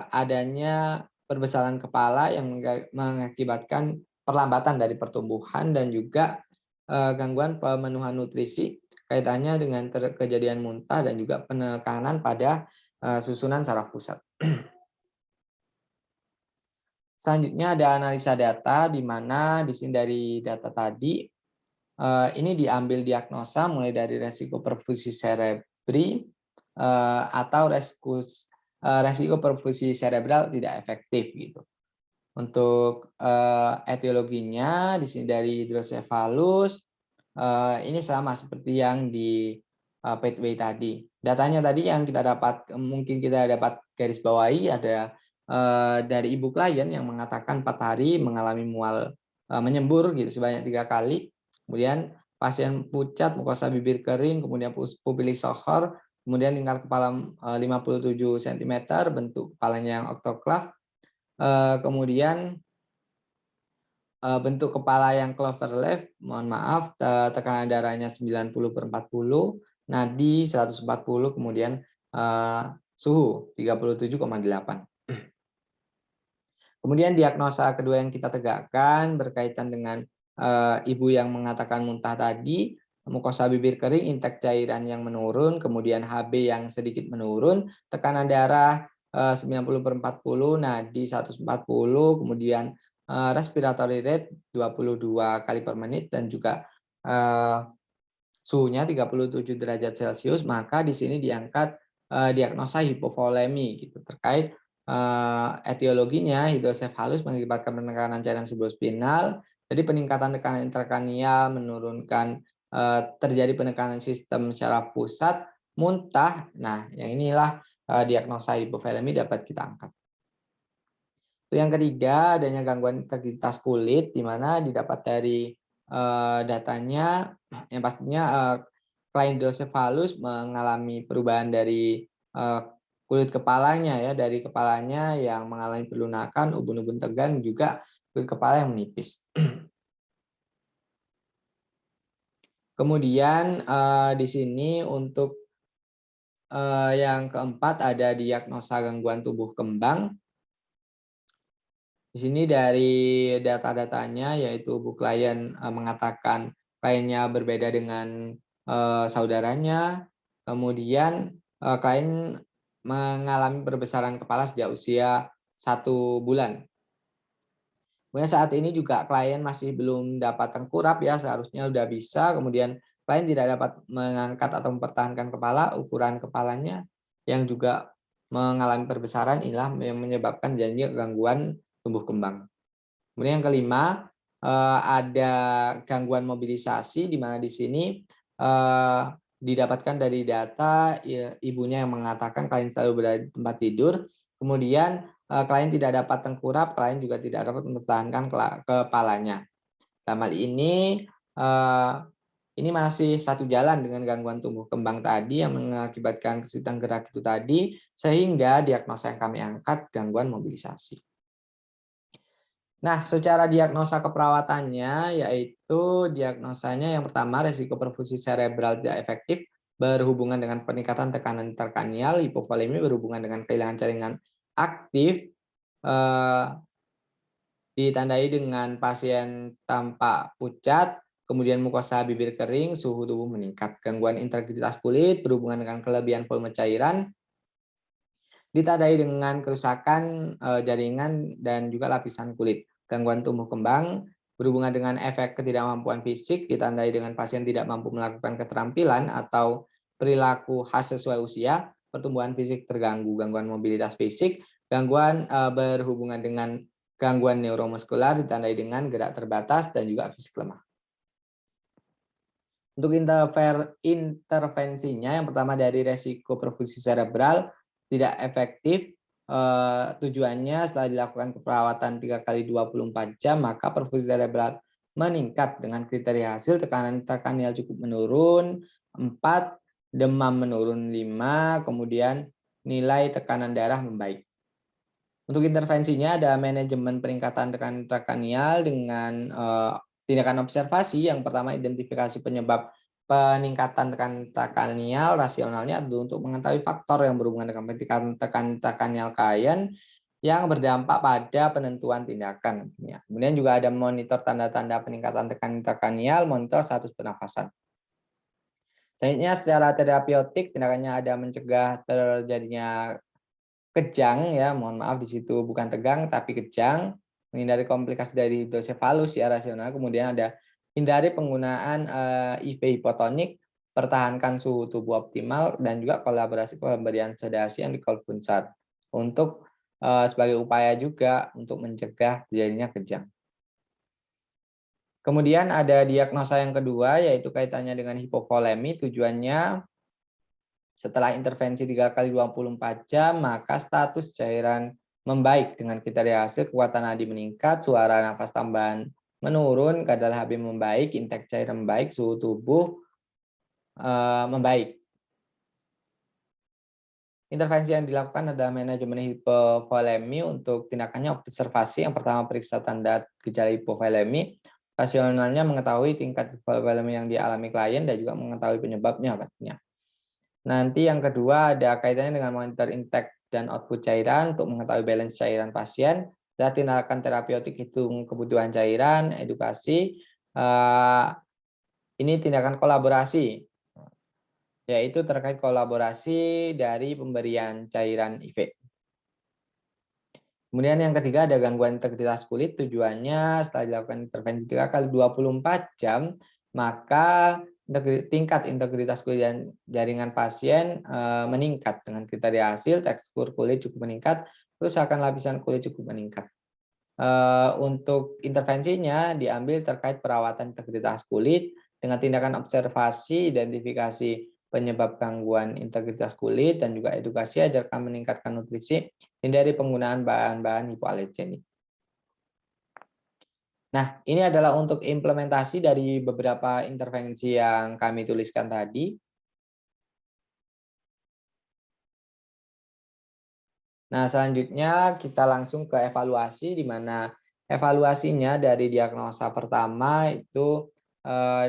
adanya perbesaran kepala yang mengakibatkan perlambatan dari pertumbuhan dan juga gangguan pemenuhan nutrisi kaitannya dengan kejadian muntah dan juga penekanan pada susunan saraf pusat. Selanjutnya ada analisa data di mana di sini dari data tadi ini diambil diagnosa mulai dari resiko perfusi cerebri atau resiko perfusi cerebral tidak efektif gitu. Untuk etiologinya di sini dari hidrosefalus ini sama seperti yang di pathway tadi. Datanya tadi yang kita dapat mungkin kita dapat garis bawahi ada dari ibu klien yang mengatakan 4 hari mengalami mual menyembur gitu sebanyak 3 kali. Kemudian pasien pucat, mukosa bibir kering, kemudian pupil sohor, kemudian tingkat kepala 57 cm, bentuk kepalanya yang oktoklav, kemudian bentuk kepala yang clover leaf, mohon maaf, tekanan darahnya 90/40, nadi 140, kemudian suhu 37,8. Kemudian diagnosa kedua yang kita tegakkan berkaitan dengan ibu yang mengatakan muntah tadi, mukosa bibir kering, intake cairan yang menurun, kemudian HB yang sedikit menurun, tekanan darah 90/40, nadi 140, kemudian respiratory rate 22 kali per menit dan juga suhunya 37 derajat Celcius, maka di sini diangkat diagnosa hipovolemi gitu terkait etiologinya hidrosefalus mengakibatkan penekanan cairan subspinal, jadi peningkatan tekanan intrakranial menurunkan terjadi penekanan sistem secara pusat, muntah. Nah, yang inilah diagnosa hipovolemi dapat kita angkat. Yang ketiga, adanya gangguan integritas kulit, di mana didapat dari datanya yang pastinya klien hidrosefalus mengalami perubahan dari kulit kepalanya ya, dari kepalanya yang mengalami pelunakan, ubun-ubun tegang, juga kulit kepala yang menipis. Kemudian di sini untuk yang keempat ada diagnosa gangguan tumbuh kembang. Di sini dari data-datanya yaitu Bu klien mengatakan kliennya berbeda dengan saudaranya, kemudian klien mengalami perbesaran kepala sejak usia 1 bulan. Kemudian saat ini juga klien masih belum dapat tengkurap ya, seharusnya sudah bisa, kemudian klien tidak dapat mengangkat atau mempertahankan kepala, ukuran kepalanya yang juga mengalami perbesaran, inilah yang menyebabkan janji gangguan tumbuh kembang. Kemudian yang kelima, ada gangguan mobilisasi, di mana di sini didapatkan dari data ibunya yang mengatakan klien selalu berada di tempat tidur, kemudian klien tidak dapat tengkurap, klien juga tidak dapat mempertahankan kepalanya. Dalam hal ini masih satu jalan dengan gangguan tumbuh kembang tadi yang mengakibatkan kesulitan gerak itu tadi, sehingga diagnosa yang kami angkat gangguan mobilisasi. Nah, secara diagnosa keperawatannya, yaitu diagnosanya yang pertama resiko perfusi cerebral tidak efektif berhubungan dengan peningkatan tekanan intrakranial, hipovolemi berhubungan dengan kehilangan jaringan aktif, ditandai dengan pasien tampak pucat, kemudian mukosa bibir kering, suhu tubuh meningkat, gangguan integritas kulit berhubungan dengan kelebihan volume cairan, ditandai dengan kerusakan jaringan dan juga lapisan kulit. Gangguan tumbuh kembang berhubungan dengan efek ketidakmampuan fisik, ditandai dengan pasien tidak mampu melakukan keterampilan atau perilaku khas sesuai usia, pertumbuhan fisik terganggu, gangguan mobilitas fisik, gangguan berhubungan dengan gangguan neuromuskular, ditandai dengan gerak terbatas dan juga fisik lemah. Untuk intervensinya, yang pertama dari resiko perfusi cerebral tidak efektif, tujuannya setelah dilakukan perawatan 3 kali 24 jam, maka perfusi cerebral meningkat dengan kriteria hasil tekanan intrakranial cukup menurun 4, demam menurun 5, kemudian nilai tekanan darah membaik. Untuk intervensinya ada manajemen peningkatan tekanan intrakranial dengan tindakan observasi. Yang pertama, identifikasi penyebab peningkatan tekanan intrakranial, rasionalnya adalah untuk mengetahui faktor yang berhubungan dengan peningkatan tekanan intrakranial klien yang berdampak pada penentuan tindakan. Kemudian juga ada monitor tanda-tanda peningkatan tekanan intrakranial, monitor status pernafasan. Selanjutnya secara terapeutik tindakannya ada mencegah terjadinya kejang ya, mohon maaf di situ bukan tegang tapi kejang, menghindari komplikasi dari hidrosefalus ya rasional, kemudian ada hindari penggunaan IV hipotonik, pertahankan suhu tubuh optimal dan juga kolaborasi pemberian sedasi yang dikonvulsat. untuk sebagai upaya juga untuk mencegah terjadinya kejang. Kemudian ada diagnosa yang kedua, yaitu kaitannya dengan hipovolemi. Tujuannya setelah intervensi 3 kali 24 jam, maka status cairan membaik dengan kriteria hasil, kekuatan nadi meningkat, suara nafas tambahan menurun, kadar HB membaik, intake cairan membaik, suhu tubuh membaik. Intervensi yang dilakukan adalah manajemen hipovolemi. Untuk tindakannya observasi. Yang pertama, periksa tanda gejala hipovolemi. Rasionalnya mengetahui tingkat hipovolemi yang dialami klien dan juga mengetahui penyebabnya pastinya. Nanti yang kedua ada kaitannya dengan monitor intake dan output cairan untuk mengetahui balance cairan pasien. Dan tindakan terapeutik hitung kebutuhan cairan, edukasi. Ini tindakan kolaborasi, yaitu terkait kolaborasi dari pemberian cairan IV. Kemudian yang ketiga ada gangguan integritas kulit. Tujuannya setelah dilakukan intervensi 3 kali 24 jam, maka tingkat integritas kulit dan jaringan pasien meningkat dengan kriteria hasil, tekstur kulit cukup meningkat, kerusakan lapisan kulit cukup meningkat. Untuk intervensinya diambil terkait perawatan integritas kulit dengan tindakan observasi, identifikasi penyebab gangguan integritas kulit, dan juga edukasi agar meningkatkan nutrisi, hindari penggunaan bahan-bahan hipoalergenik. Nah, ini adalah untuk implementasi dari beberapa intervensi yang kami tuliskan tadi. Nah, selanjutnya kita langsung ke evaluasi, di mana evaluasinya dari diagnosa pertama itu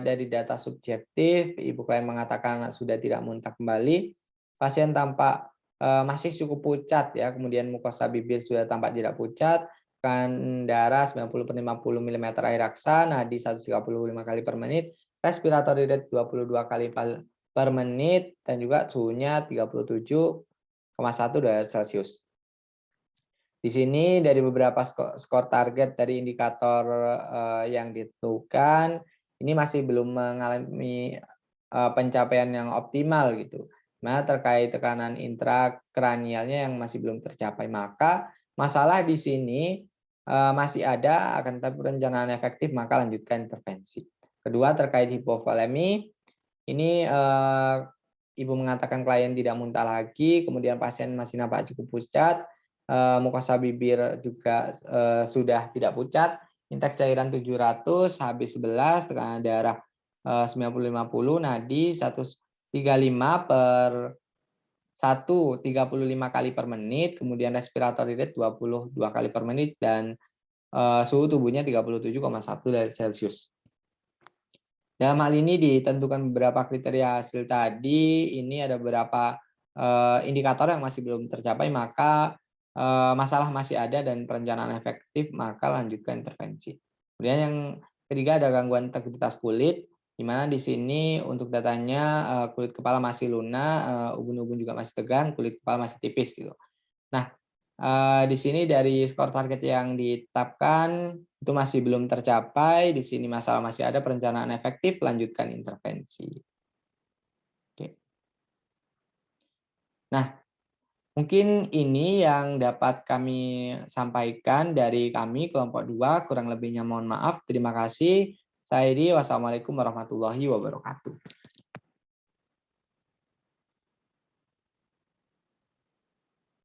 dari data subjektif, ibu klien mengatakan sudah tidak muntah kembali, pasien tampak masih cukup pucat ya, kemudian mukosa bibir sudah tampak tidak pucat, tekanan darah 90/50 mm air raksa, nadi 135 kali per menit, respiratory rate 22 kali per menit, dan juga suhunya 37,1 derajat Celcius. Di sini dari beberapa skor target dari indikator yang ditentukan, ini masih belum mengalami pencapaian yang optimal gitu. Nah, terkait tekanan intrakranialnya yang masih belum tercapai, maka masalah di sini masih ada, akan tetapi perencanaan efektif maka lanjutkan intervensi. Kedua, terkait hipovolemi, ini ibu mengatakan klien tidak muntah lagi, kemudian pasien masih nampak cukup pucat, mukosa bibir juga sudah tidak pucat, intake cairan 700, HB 11, tekanan darah 90/50, nadi 135 per 35 kali per menit, kemudian respiratory rate 22 kali per menit, dan suhu tubuhnya 37,1 derajat Celcius. Dalam hal ini ditentukan beberapa kriteria hasil tadi, ini ada beberapa indikator yang masih belum tercapai, maka masalah masih ada dan perencanaan efektif, maka lanjutkan intervensi. Kemudian yang ketiga ada gangguan integritas kulit, di mana di sini untuk datanya kulit kepala masih lunak, ubun-ubun juga masih tegang, kulit kepala masih tipis gitu. Nah, di sini dari skor target yang ditetapkan itu masih belum tercapai, di sini masalah masih ada, perencanaan efektif, lanjutkan intervensi. Oke. Nah, mungkin ini yang dapat kami sampaikan dari kami kelompok 2, kurang lebihnya mohon maaf. Terima kasih. Saya Edi, wassalamualaikum warahmatullahi wabarakatuh.